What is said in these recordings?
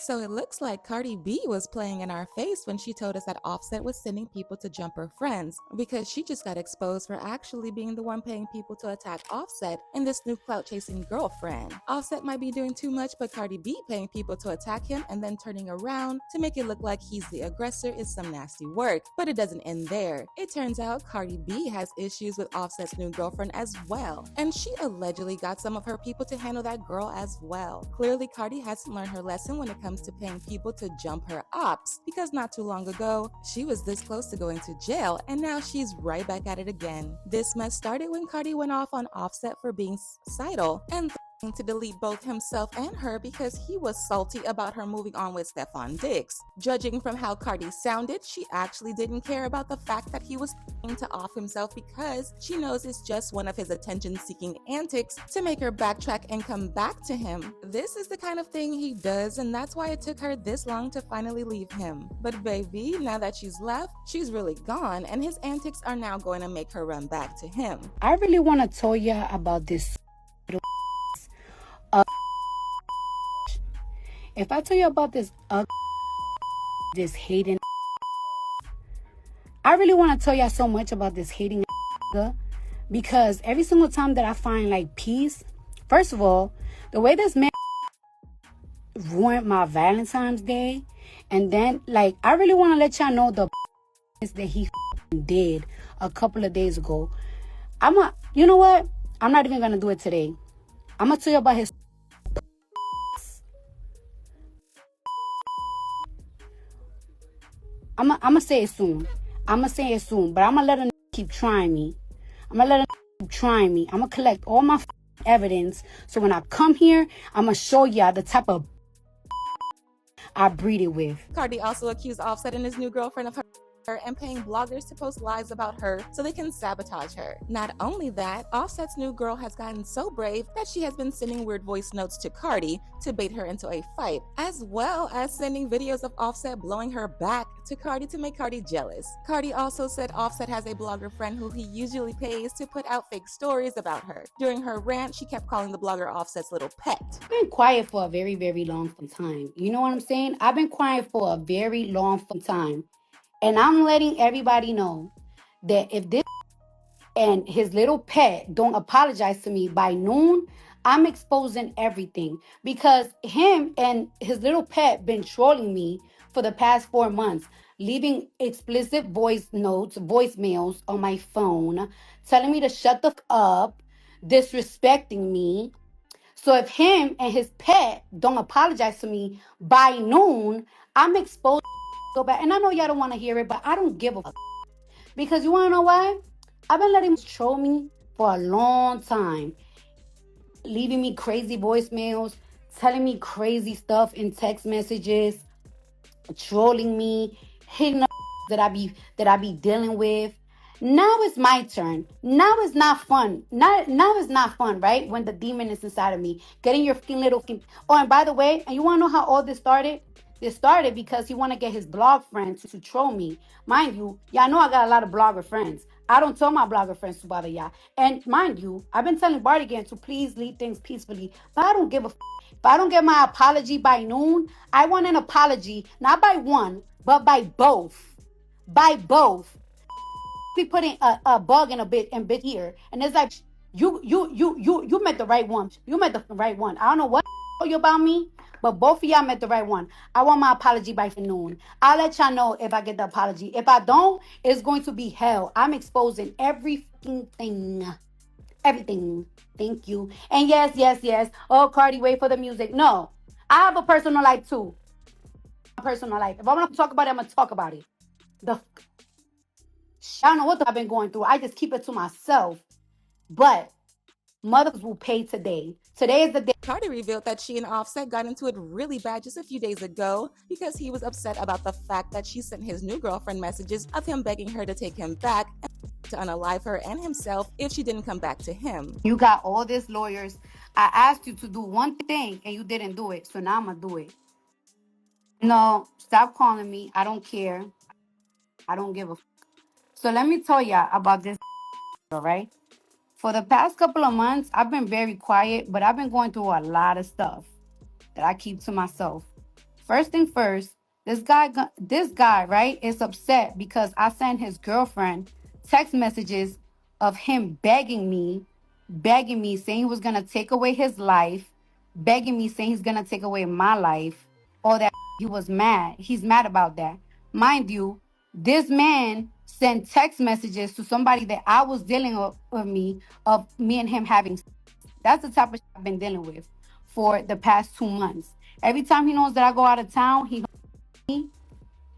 So it looks like Cardi B was playing in our face when she told us that Offset was sending people to jump her friends, because she just got exposed for actually being the one paying people to attack Offset and this new clout chasing girlfriend. Offset might be doing too much, but Cardi B paying people to attack him and then turning around to make it look like he's the aggressor is some nasty work. But it doesn't end there. It turns out Cardi B has issues with Offset's new girlfriend as well, and she allegedly got some of her people to handle that girl as well. Clearly, Cardi hasn't learned her lesson when it comes to paying people to jump her ops, because not too long ago, she was this close to going to jail, and now she's right back at it again. This mess started when Cardi went off on Offset for being suicidal and to delete both himself and her because he was salty about her moving on with Stefan Diggs. Judging from how Cardi sounded, she actually didn't care about the fact that he was to off himself because she knows it's just one of his attention-seeking antics to make her backtrack and come back to him. This is the kind of thing he does, and that's why it took her this long to finally leave him. But baby, now that she's left, she's really gone, and his antics are now going to make her run back to him. I really want to tell you about this. If I tell you about this this hating, I really want to tell y'all so much about this hating because every single time that I find like peace, first of all, the way this man ruined my Valentine's Day, and then like I really want to let y'all know the that he did a couple of days ago. You know what? I'm not even gonna do it today. I'm gonna tell you about his. I'm gonna say it soon. But I'm gonna let him keep trying me. I'm gonna collect all my evidence. So when I come here, I'm gonna show y'all the type of I breed it with. Cardi also accused Offset and his new girlfriend of her and paying bloggers to post lies about her so they can sabotage her. Not only that, Offset's new girl has gotten so brave that she has been sending weird voice notes to Cardi to bait her into a fight, as well as sending videos of Offset blowing her back to Cardi to make Cardi jealous. Cardi also said Offset has a blogger friend who he usually pays to put out fake stories about her. During her rant, she kept calling the blogger Offset's little pet. I've been quiet for a very, very long time. You know what I'm saying? I've been quiet for a very long time. And I'm letting everybody know that if this and his little pet don't apologize to me by noon, I'm exposing everything. Because him and his little pet been trolling me for the past 4 months, leaving explicit voice notes, voicemails on my phone, telling me to shut the up, disrespecting me. So if him and his pet don't apologize to me by noon, I'm exposing so bad. And I know y'all don't want to hear it, but I don't give a fuck. Because you want to know why? I've been letting him troll me for a long time. Leaving me crazy voicemails, telling me crazy stuff in text messages, trolling me, hitting up that I be dealing with. Now it's my turn. Now it's not fun. Now it's not fun, right? When the demon is inside of me. Getting your little... Oh, and by the way, and you want to know how all this started? This started because he want to get his blog friends to troll me. Mind you, y'all know I got a lot of blogger friends. I don't tell my blogger friends to bother y'all. And mind you, I've been telling Bardigan to please leave things peacefully. But I don't give a f***. If I don't get my apology by noon, I want an apology, not by one, but by both. By both. Be putting a bug in a bit here. And it's like, you met the right one. You met the right one. I don't know what you about me, but both of y'all met the right one. I want my apology by noon. I'll let y'all know if I get the apology. If I don't, it's going to be hell. I'm exposing everything. Everything. Thank you. And yes. Oh, Cardi, wait for the music. No. I have a personal life too. Personal life. If I want to talk about it, I'm going to talk about it. I don't know what I've been going through. I just keep it to myself. But mothers will pay today. Today is the day. Cardi revealed that she and Offset got into it really bad just a few days ago because he was upset about the fact that she sent his new girlfriend messages of him begging her to take him back and to unalive her and himself if she didn't come back to him. You got all these lawyers. I asked you to do one thing and you didn't do it. So now I'm going to do it. No, stop calling me. I don't care. I don't give a f***. So let me tell y'all about this, all right? For the past couple of months, I've been very quiet, but I've been going through a lot of stuff that I keep to myself. First thing first, this guy, right, is upset because I sent his girlfriend text messages of him begging me, saying he was gonna take away his life, begging me, saying he's gonna take away my life. All that. He was mad. He's mad about that. Mind you, this man sent text messages to somebody that I was dealing with of me and him having. That's the type of shit I've been dealing with for the past 2 months. Every time he knows that I go out of town, he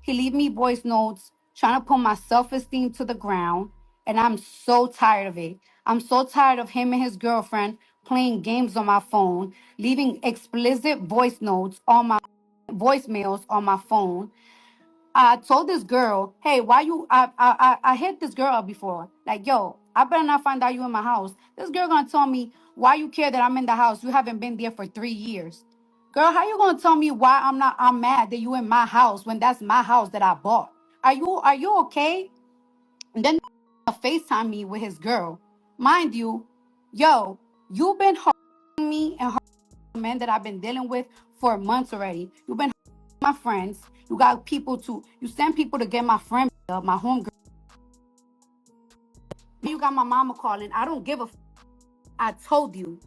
leave me voice notes trying to put my self-esteem to the ground. And I'm so tired of it. I'm so tired of him and his girlfriend playing games on my phone, leaving explicit voice notes on my voicemails on my phone. I told this girl, hey, why you I hit this girl up before. Like, yo, I better not find out you in my house. This girl gonna tell me why you care that I'm in the house. You haven't been there for 3 years. Girl, how you gonna tell me why I'm mad that you in my house when that's my house that I bought? Are you okay? And then FaceTime me with his girl. Mind you, yo, you've been harassing me and harassing men that I've been dealing with for months already. You've been harassing my friends. You send people to get my friend, my homegirl. You got my mama calling. I don't give a I told you.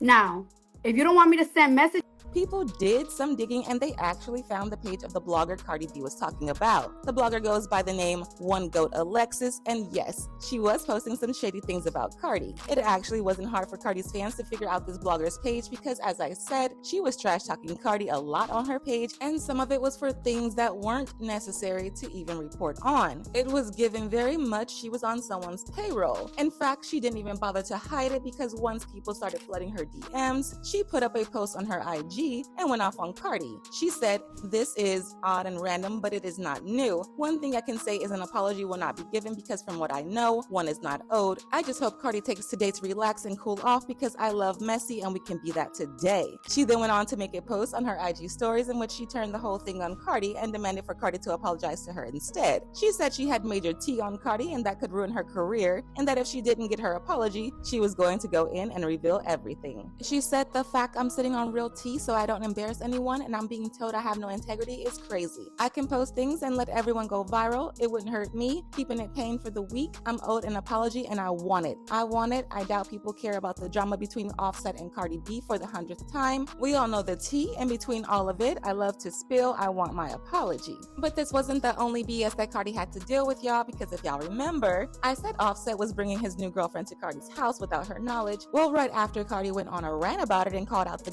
Now, if you don't want me to send messages. People did some digging and they actually found the page of the blogger Cardi B was talking about. The blogger goes by the name One Goat Alexis, and yes, she was posting some shady things about Cardi. It actually wasn't hard for Cardi's fans to figure out this blogger's page because, as I said, she was trash talking Cardi a lot on her page, and some of it was for things that weren't necessary to even report on. It was given very much she was on someone's payroll. In fact, she didn't even bother to hide it because once people started flooding her DMs, she put up a post on her IG and went off on Cardi. She said, "This is odd and random, but it is not new. One thing I can say is an apology will not be given because from what I know, one is not owed. I just hope Cardi takes today to relax and cool off because I love messy and we can be that today." She then went on to make a post on her IG stories in which she turned the whole thing on Cardi and demanded for Cardi to apologize to her instead. She said she had major tea on Cardi and that could ruin her career, and that if she didn't get her apology, she was going to go in and reveal everything. She said, "The fact I'm sitting on real tea so I don't embarrass anyone and I'm being told I have no integrity is crazy. I can post things and let everyone go viral. It wouldn't hurt me. Keeping it paying for the week. I'm owed an apology and I want it. I doubt people care about the drama between Offset and Cardi B for the 100th time. We all know the tea, and between all of it, I love to spill. I want my apology." But this wasn't the only BS that Cardi had to deal with, y'all, because if y'all remember, I said Offset was bringing his new girlfriend to Cardi's house without her knowledge. Well, right after Cardi went on a rant about it and called out the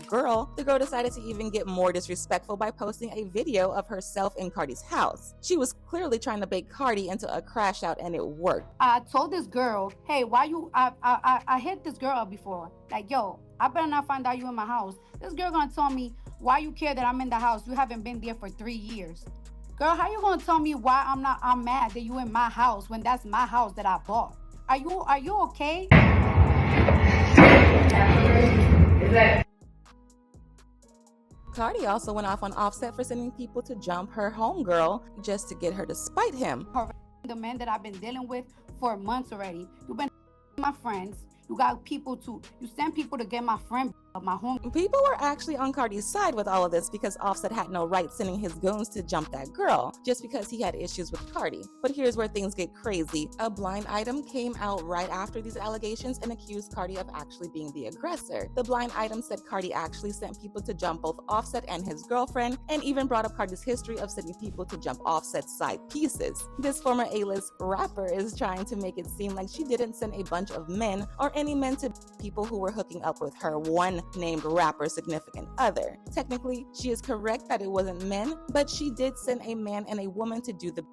girl decided to even get more disrespectful by posting a video of herself in Cardi's house. She was clearly trying to bait Cardi into a crash out, and it worked. I told this girl, hey, why you I hit this girl up before. Like, yo, I better not find out you in my house. This girl gonna tell me why you care that I'm in the house. You haven't been there for 3 years. Girl, how you gonna tell me why I'm mad that you in my house when that's my house that I bought? Are you okay? Cardi also went off on Offset for sending people to jump her homegirl just to get her to spite him. The men that I've been dealing with for months already. You've been my friends. You send people to get my friend, my home. People were actually on Cardi's side with all of this because Offset had no right sending his goons to jump that girl just because he had issues with Cardi. But here's where things get crazy. A blind item came out right after these allegations and accused Cardi of actually being the aggressor. The blind item said Cardi actually sent people to jump both Offset and his girlfriend, and even brought up Cardi's history of sending people to jump Offset's side pieces. This former A-list rapper is trying to make it seem like she didn't send a bunch of men or any men to people who were hooking up with her one named rapper significant other. Technically, she is correct that it wasn't men, but she did send a man and a woman to do the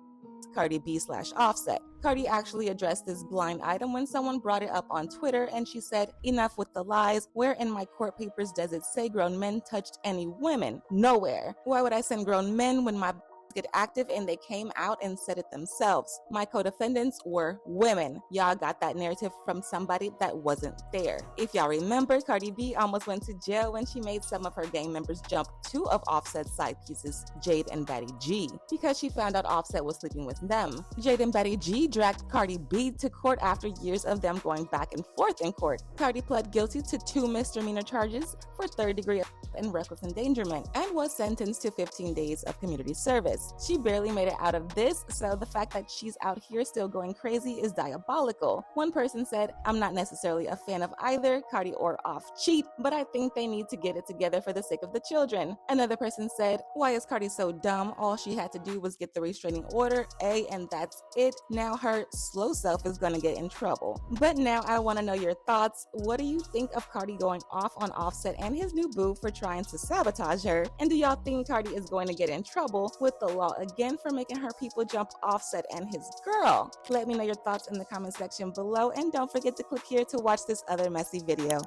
Cardi B/Offset. Cardi actually addressed this blind item when someone brought it up on Twitter, and she said, "Enough with the lies. Where in my court papers does it say grown men touched any women? Nowhere. Why would I send grown men when my get active and they came out and said it themselves. My co-defendants were women. Y'all got that narrative from somebody that wasn't there. If y'all remember, Cardi B almost went to jail when she made some of her gang members jump two of Offset's side pieces, Jade and Betty G, because she found out Offset was sleeping with them. Jade and Betty G dragged Cardi B to court after years of them going back and forth in court. Cardi pled guilty to 2 misdemeanor charges for third-degree and reckless endangerment and was sentenced to 15 days of community service. She barely made it out of this, so the fact that she's out here still going crazy is diabolical. One person said, "I'm not necessarily a fan of either Cardi or Off-Cheat, but I think they need to get it together for the sake of the children." Another person said, "Why is Cardi so dumb? All she had to do was get the restraining order, and that's it. Now her slow self is gonna get in trouble." But now I want to know your thoughts. What do you think of Cardi going off on Offset and his new boo for trying to sabotage her? And do y'all think Cardi is going to get in trouble with the law again for making her people jump Offset and his girl? Let me know your thoughts in the comment section below, and don't forget to click here to watch this other messy video.